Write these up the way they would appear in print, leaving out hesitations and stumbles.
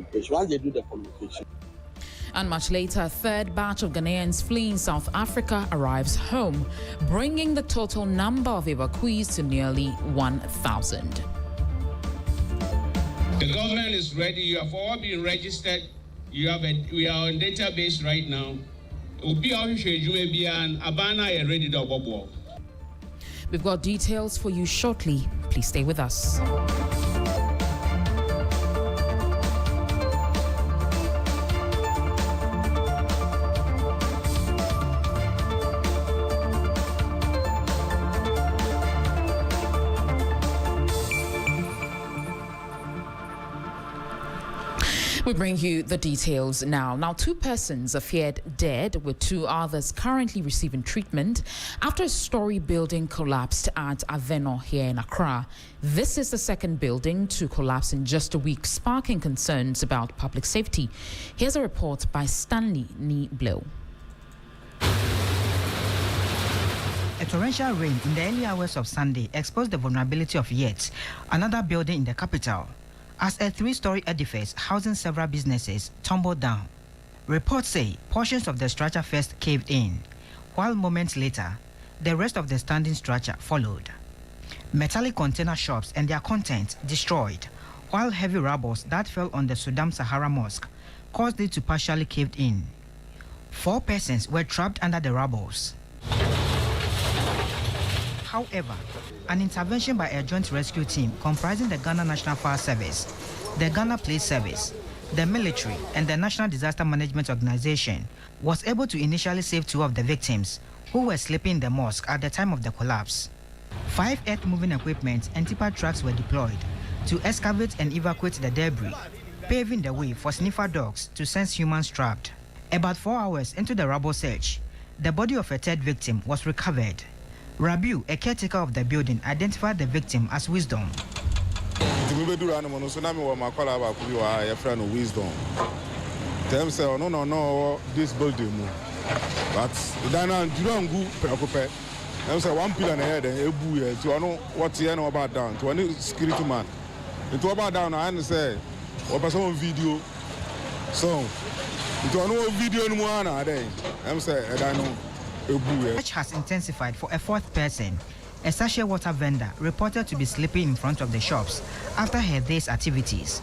communication. Once they do the communication. And much later, a third batch of Ghanaians fleeing South Africa arrives home, bringing the total number of evacuees to nearly 1,000. The government is ready. You have all been registered. We are on database right now. We've got details for you shortly. Please stay with us. We bring you the details now. Now, 2 persons are feared dead, with 2 others currently receiving treatment after a story building collapsed at Avenor here in Accra. This is the second building to collapse in just a week, sparking concerns about public safety. Here's a report by Stanley Blow. A torrential rain in the early hours of Sunday exposed the vulnerability of yet another building in the capital, as a 3-story edifice housing several businesses tumbled down. Reports say portions of the structure first caved in, while moments later, the rest of the standing structure followed. Metallic container shops and their contents destroyed, while heavy rubble that fell on the Sudan Sahara Mosque caused it to partially cave in. 4 persons were trapped under the rubble. However, an intervention by a joint rescue team comprising the Ghana National Fire Service, the Ghana Police Service, the military, and the National Disaster Management Organization was able to initially save 2 of the victims who were sleeping in the mosque at the time of the collapse. 5 earth-moving equipment and tipper trucks were deployed to excavate and evacuate the debris, paving the way for sniffer dogs to sense humans trapped. About 4 hours into the rubble search, the body of a 3rd victim was recovered. Rabiu, a caretaker of the building, identified the victim as Wisdom. Wisdom. Them say, no, this building. But then I don't go preoccupy. Them say 1 pillar ahead and a boo to know what's the end about down to any security man. Into about down, I say, or some video. So, into no video no more nowadays. Them say, I don't know. Search has intensified for a 4th person, a sachet water vendor reported to be sleeping in front of the shops after her day's activities.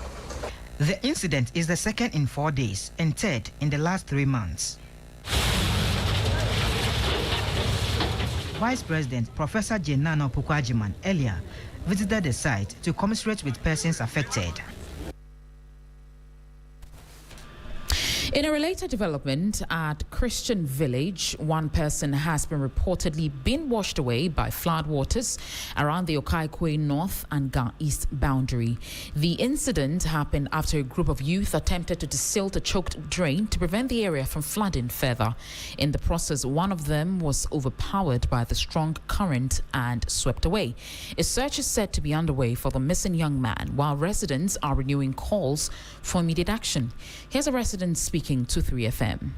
The incident is the 2nd in 4 days and 3rd in the last 3 months. Vice President Professor Jenano Pukwajiman earlier visited the site to commiserate with persons affected. In a related development at Christian Village, 1 person has been reportedly been washed away by floodwaters around the Okaikwe North and Ga East boundary. The incident happened after a group of youth attempted to desilt a choked drain to prevent the area from flooding further. In the process, 1 of them was overpowered by the strong current and swept away. A search is said to be underway for the missing young man, while residents are renewing calls for immediate action. Here's a resident speaking to 3FM.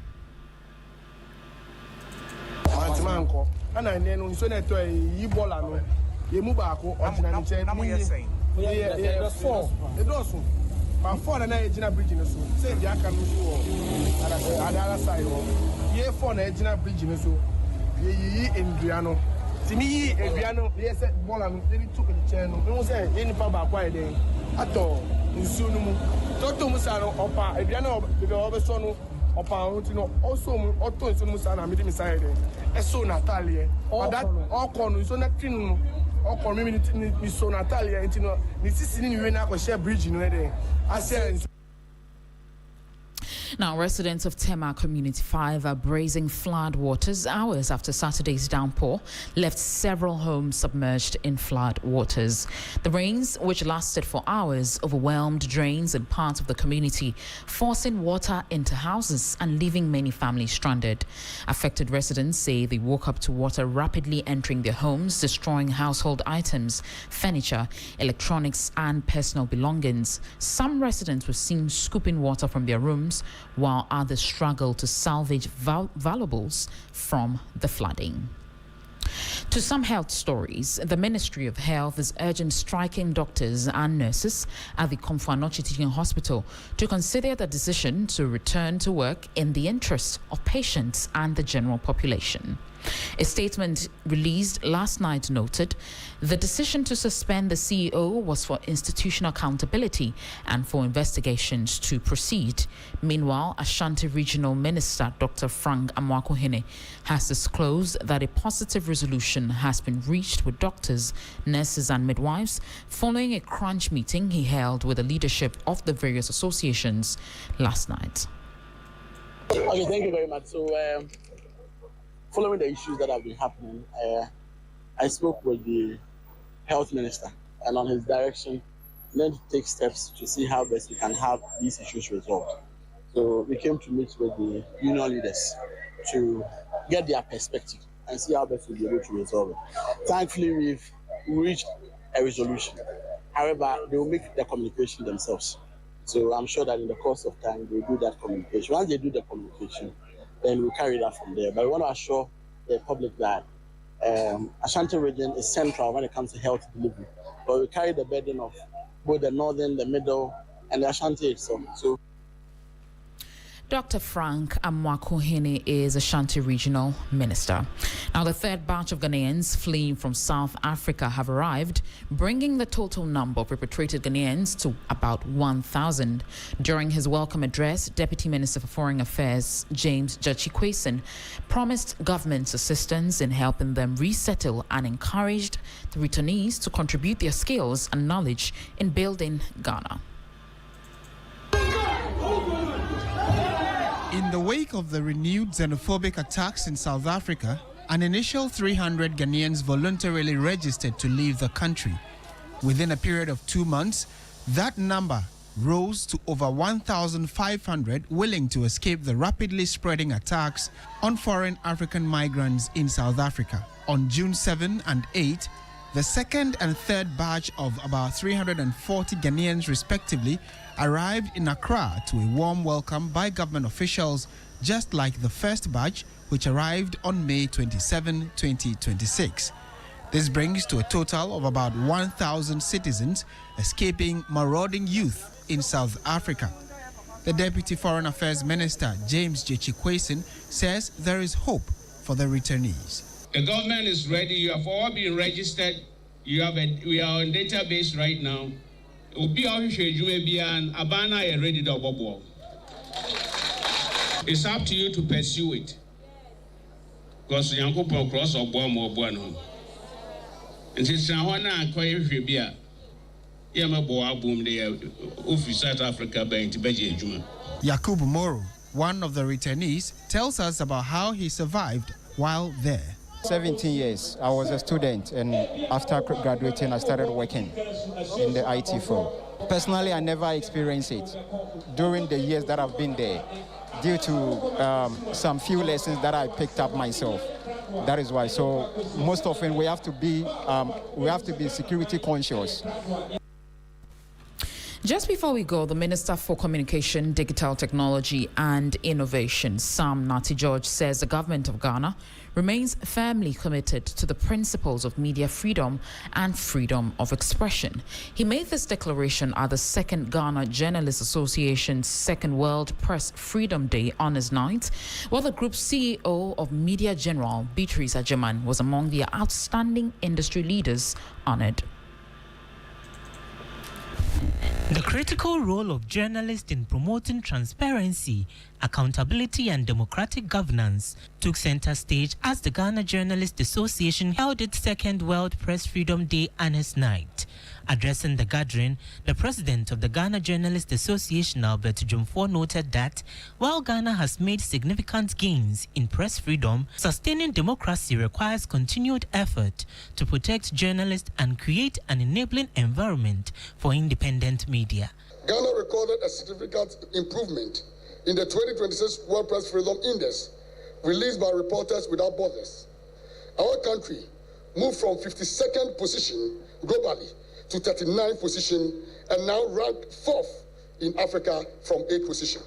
Now, residents of Tema Community 5 are bracing flood waters hours after Saturday's downpour left several homes submerged in flood waters. The rains, which lasted for hours, overwhelmed drains in parts of the community, forcing water into houses and leaving many families stranded. Affected residents say they woke up to water rapidly entering their homes, destroying household items, furniture, electronics, and personal belongings. Some residents were seen scooping water from their rooms, while others struggle to salvage valuables from the flooding. To some health stories, the Ministry of Health is urging striking doctors and nurses at the Komfo Anokye Teaching Hospital to consider the decision to return to work in the interest of patients and the general population. A statement released last night noted the decision to suspend the CEO was for institutional accountability and for investigations to proceed. Meanwhile, Ashanti Regional Minister Dr. Frank Amwakohene has disclosed that a positive resolution has been reached with doctors, nurses and midwives following a crunch meeting he held with the leadership of the various associations last night. Okay, thank you very much. So, following the issues that have been happening, I spoke with the health minister and on his direction, then to take steps to see how best we can have these issues resolved. So we came to meet with the union leaders to get their perspective and see how best we'll be able to resolve it. Thankfully, we've reached a resolution. However, they will make the communication themselves. So I'm sure that in the course of time, they'll do that communication. Once they do the communication, then we'll carry that from there. But we want to assure the public that Ashanti region is central when it comes to health delivery. But we carry the burden of both the northern, the middle, and the Ashanti itself. So, Dr. Frank Amwakohene is Ashanti Regional Minister. Now, the third batch of Ghanaians fleeing from South Africa have arrived, bringing the total number of repatriated Ghanaians to about 1,000. During his welcome address, Deputy Minister for Foreign Affairs James Evacuees promised government's assistance in helping them resettle and encouraged the returnees to contribute their skills and knowledge in building Ghana. In the wake of the renewed xenophobic attacks in South Africa, an initial 300 Ghanaians voluntarily registered to leave the country. Within a period of 2 months, that number rose to over 1,500 willing to escape the rapidly spreading attacks on foreign African migrants in South Africa. On June 7 and 8, the second and third batch of about 340 Ghanaians respectively arrived in Accra to a warm welcome by government officials, just like the first batch, which arrived on May 27, 2026. This brings to a total of about 1,000 citizens escaping marauding youth in South Africa. The Deputy Foreign Affairs Minister, James Evacuees, says there is hope for the returnees. The government is ready. You have all been registered. We are on database right now. It's up to you to pursue it. Because you can cross or bomb or one. And since I want to acquire Fibia, Yamaboa boom there, South Africa Bank to Beijing. Yakubu Moro, one of the returnees, tells us about how he survived while there. 17 years. I was a student, and after graduating, I started working in the IT field. Personally, I never experienced it during the years that I've been there, due to some few lessons that I picked up myself. That is why. So most often we have to be security conscious. Just before we go, the Minister for Communication, Digital Technology and Innovation, Sam Nati George, says the government of Ghana remains firmly committed to the principles of media freedom and freedom of expression. He made this declaration at the second Ghana Journalists Association's Second World Press Freedom Day Honours Night, while the group's CEO of Media General, Beatrice Ajeman, was among the outstanding industry leaders honoured. The critical role of journalists in promoting transparency, accountability and democratic governance took center stage as the Ghana Journalists Association held its second World Press Freedom Day Honours Night. Addressing the gathering, the president of the Ghana Journalists Association, Albert Jumfo, noted that while Ghana has made significant gains in press freedom, sustaining democracy requires continued effort to protect journalists and create an enabling environment for independent media. Ghana recorded a significant improvement in the 2026 World Press Freedom Index released by Reporters Without Borders. Our country moved from 52nd position globally to 39th position and now ranked 4th in Africa from 8th position.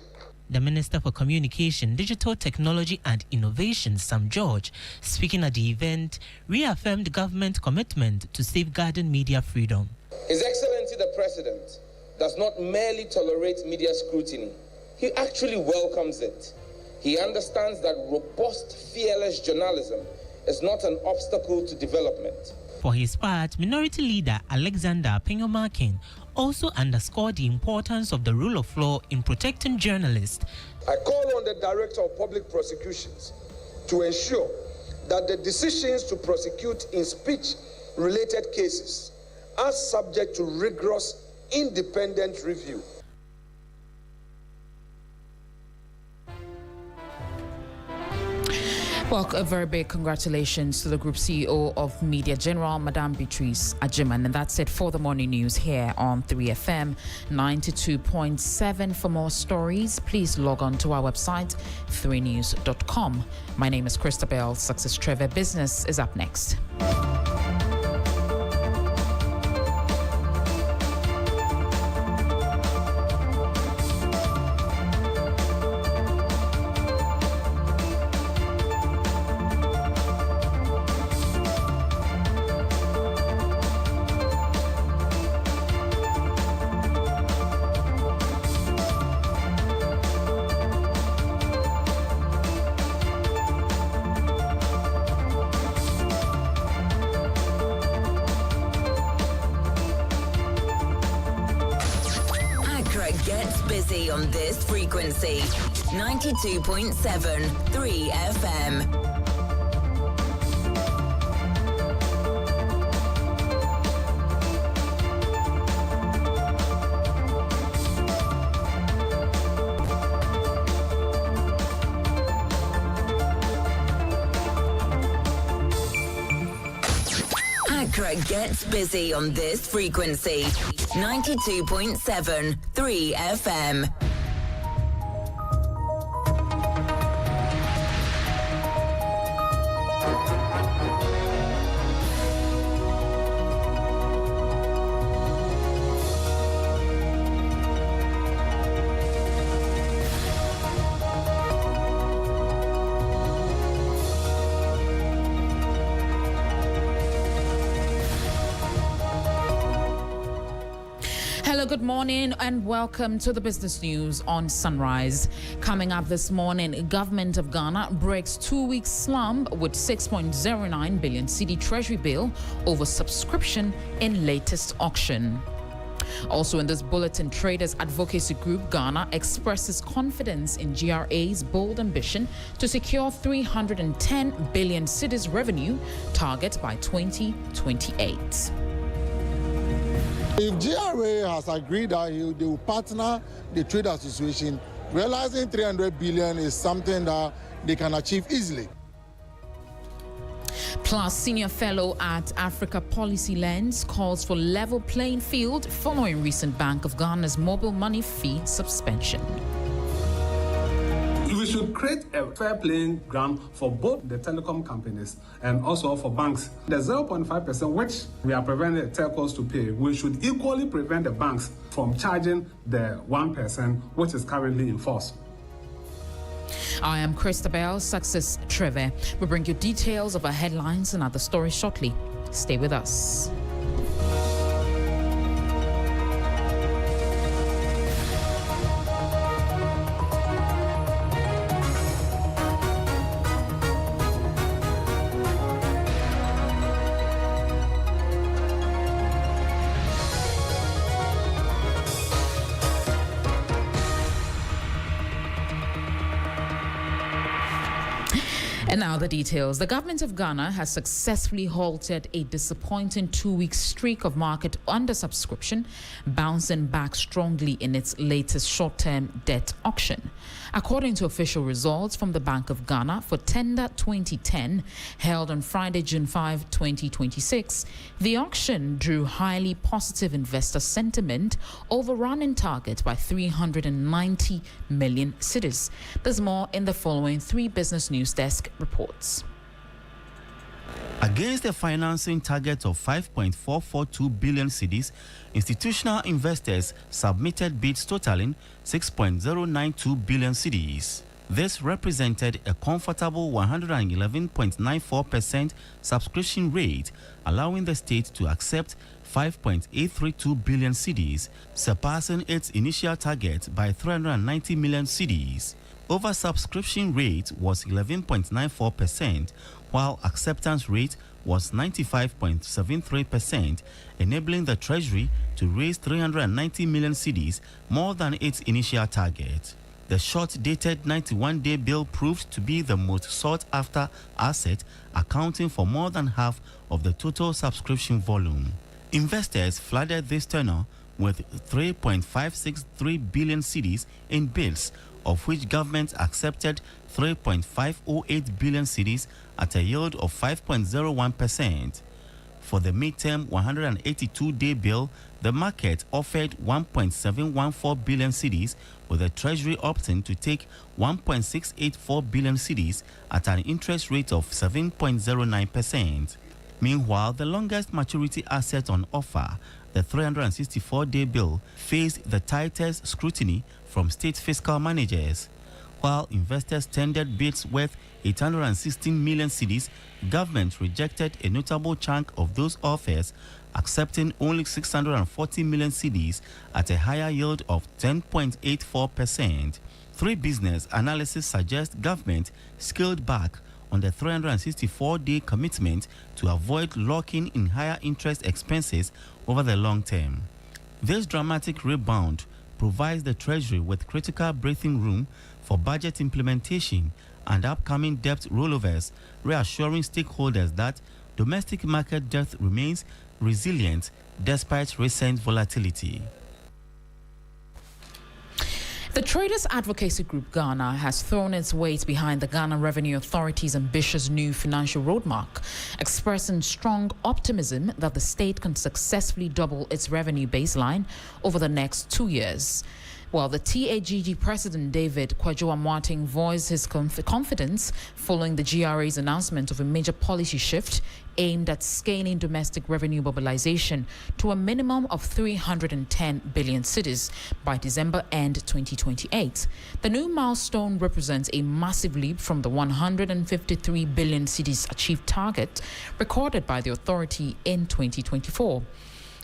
The Minister for Communication, Digital Technology and Innovation, Sam George, speaking at the event, reaffirmed government commitment to safeguarding media freedom. His Excellency the President does not merely tolerate media scrutiny, he actually welcomes it. He understands that robust, fearless journalism is not an obstacle to development. For his part, Minority Leader Alexander Penyomakin also underscored the importance of the rule of law in protecting journalists. I call on the Director of Public Prosecutions to ensure that the decisions to prosecute in speech-related cases are subject to rigorous, independent review. Well, a very big congratulations to the Group CEO of Media General, Madame Beatrice Ajiman. And that's it for the morning news here on 3FM 92.7. For more stories, please log on to our website, 3news.com. My name is Christabel. Success Treve Business is up next. Gets busy on this frequency, 92.7 3FM. Accra gets busy on this frequency, 92.7 3FM. Hello, good morning and welcome to the business news on Sunrise. Coming up this morning, government of Ghana breaks 2-week slump with 6.09 billion cedi treasury bill over subscription in latest auction. Also in this bulletin, Traders Advocacy Group Ghana expresses confidence in GRA's bold ambition to secure 310 billion cedis revenue target by 2028. If GRA has agreed that they will partner the trade association, realizing 300 billion is something that they can achieve easily. Plus, senior fellow at Africa Policy Lens calls for level playing field following recent Bank of Ghana's mobile money fee suspension. We should create a fair playing ground for both the telecom companies and also for banks. The 0.5% which we are preventing the telcos to pay, we should equally prevent the banks from charging the 1% which is currently in force. I am Christabel, Success Treve. We bring you details of our headlines and other stories shortly. Stay with us. And now the details. The government of Ghana has successfully halted a disappointing 2-week streak of market undersubscription, bouncing back strongly in its latest short-term debt auction. According to official results from the Bank of Ghana for Tender 2010, held on Friday, June 5, 2026, the auction drew highly positive investor sentiment, overrunning target by 390 million cedis. There's more in the following 3 Business News Desk reports. Against a financing target of 5.442 billion cedis, institutional investors submitted bids totaling 6.092 billion cedis. This represented a comfortable 111.94% subscription rate, allowing the state to accept 5.832 billion cedis, surpassing its initial target by 390 million cedis. Oversubscription rate was 11.94%, while acceptance rate was 95.73%, enabling the Treasury to raise 390 million cedis, more than its initial target. The short-dated 91-day bill proved to be the most sought-after asset, accounting for more than half of the total subscription volume. Investors flooded this tenor with 3.563 billion cedis in bills, of which government accepted 3.508 billion cedis at a yield of 5.01%. For the midterm 182-day bill, the market offered 1.714 billion cedis, with the Treasury opting to take 1.684 billion cedis at an interest rate of 7.09%. Meanwhile, the longest maturity asset on offer, the 364-day bill, faced the tightest scrutiny from state fiscal managers. While investors tendered bids worth 816 million cedis, government rejected a notable chunk of those offers, accepting only 640 million cedis at a higher yield of 10.84%. Three business analysis suggest government scaled back on the 364-day commitment to avoid locking in higher interest expenses over the long term. This dramatic rebound provides the Treasury with critical breathing room for budget implementation and upcoming debt rollovers, reassuring stakeholders that domestic market debt remains resilient despite recent volatility. The Traders Advocacy Group Ghana has thrown its weight behind the Ghana Revenue Authority's ambitious new financial roadmap, expressing strong optimism that the state can successfully double its revenue baseline over the next 2 years. While the TAGG President David Kwajo Amoateng voiced his confidence following the GRA's announcement of a major policy shift aimed at scaling domestic revenue mobilization to a minimum of 310 billion cedis by December end 2028. The new milestone represents a massive leap from the 153 billion cedis achieved target recorded by the authority in 2024.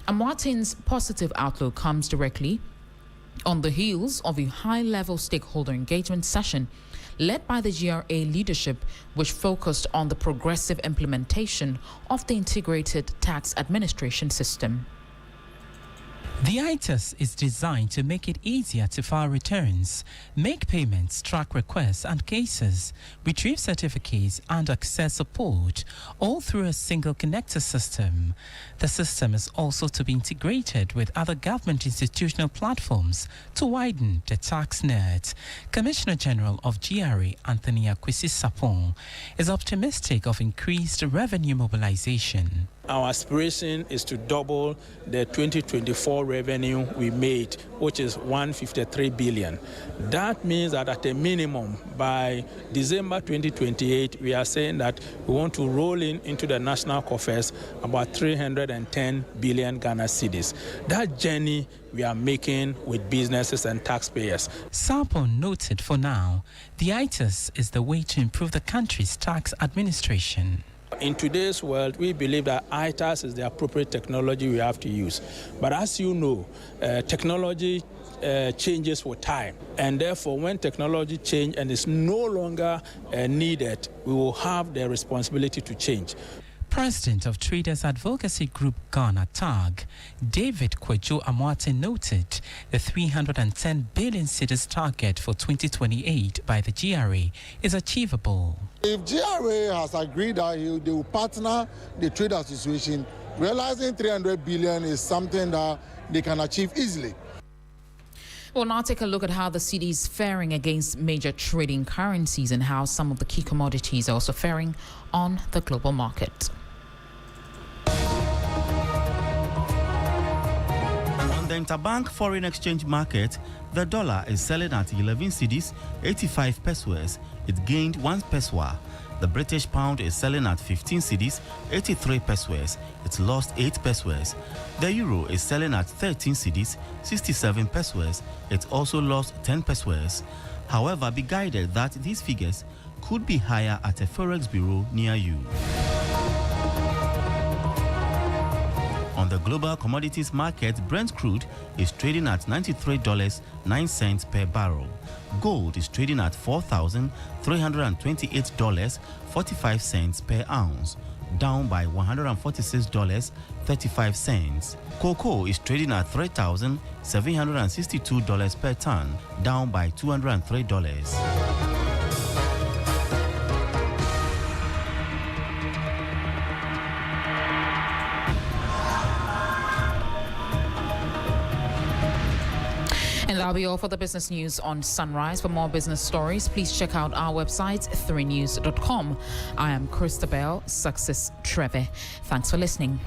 Amoateng's positive outlook comes directly on the heels of a high-level stakeholder engagement session led by the GRA leadership, which focused on the progressive implementation of the integrated tax administration system. The ITAS is designed to make it easier to file returns, make payments, track requests and cases, retrieve certificates and access support, all through a single connector system. The system is also to be integrated with other government institutional platforms to widen the tax net. Commissioner General of GRA, Anthony Akwesi Sapon, is optimistic of increased revenue mobilization. Our aspiration is to double the 2024 revenue we made, which is 153 billion. That means that at a minimum, by December 2028, we are saying that we want to roll into the national coffers about 310 billion Ghana cedis. That journey we are making with businesses and taxpayers. Sapon noted for now, the ITAS is the way to improve the country's tax administration. In today's world, we believe that ITAS is the appropriate technology we have to use. But as you know, technology changes with time. And therefore, when technology changes and is no longer needed, we will have the responsibility to change. President of Traders Advocacy Group Ghana, TAG, David Kwajo Amoateng noted the 310 billion cedis target for 2028 by the GRA is achievable. If GRA has agreed that they will partner the trade association, realizing 300 billion is something that they can achieve easily. We'll now take a look at how the cedi is faring against major trading currencies and how some of the key commodities are also faring on the global market. On the interbank foreign exchange market, the dollar is selling at 11 cedis, 85 pesos. It gained 1 peso. The British pound is selling at 15 cedis, 83 pesos. It lost 8 pesos. The euro is selling at 13 cedis, 67 pesos. It also lost 10 pesos. However, be guided that these figures could be higher at a forex bureau near you. On the global commodities market, Brent crude is trading at $93.09 per barrel. Gold is trading at $4,328.45 per ounce, down by $146.35. Cocoa is trading at $3,762 per ton, down by $203. And that'll be all for the business news on Sunrise. For more business stories, please check out our website, 3news.com. I am Christabel, Success Treve. Thanks for listening.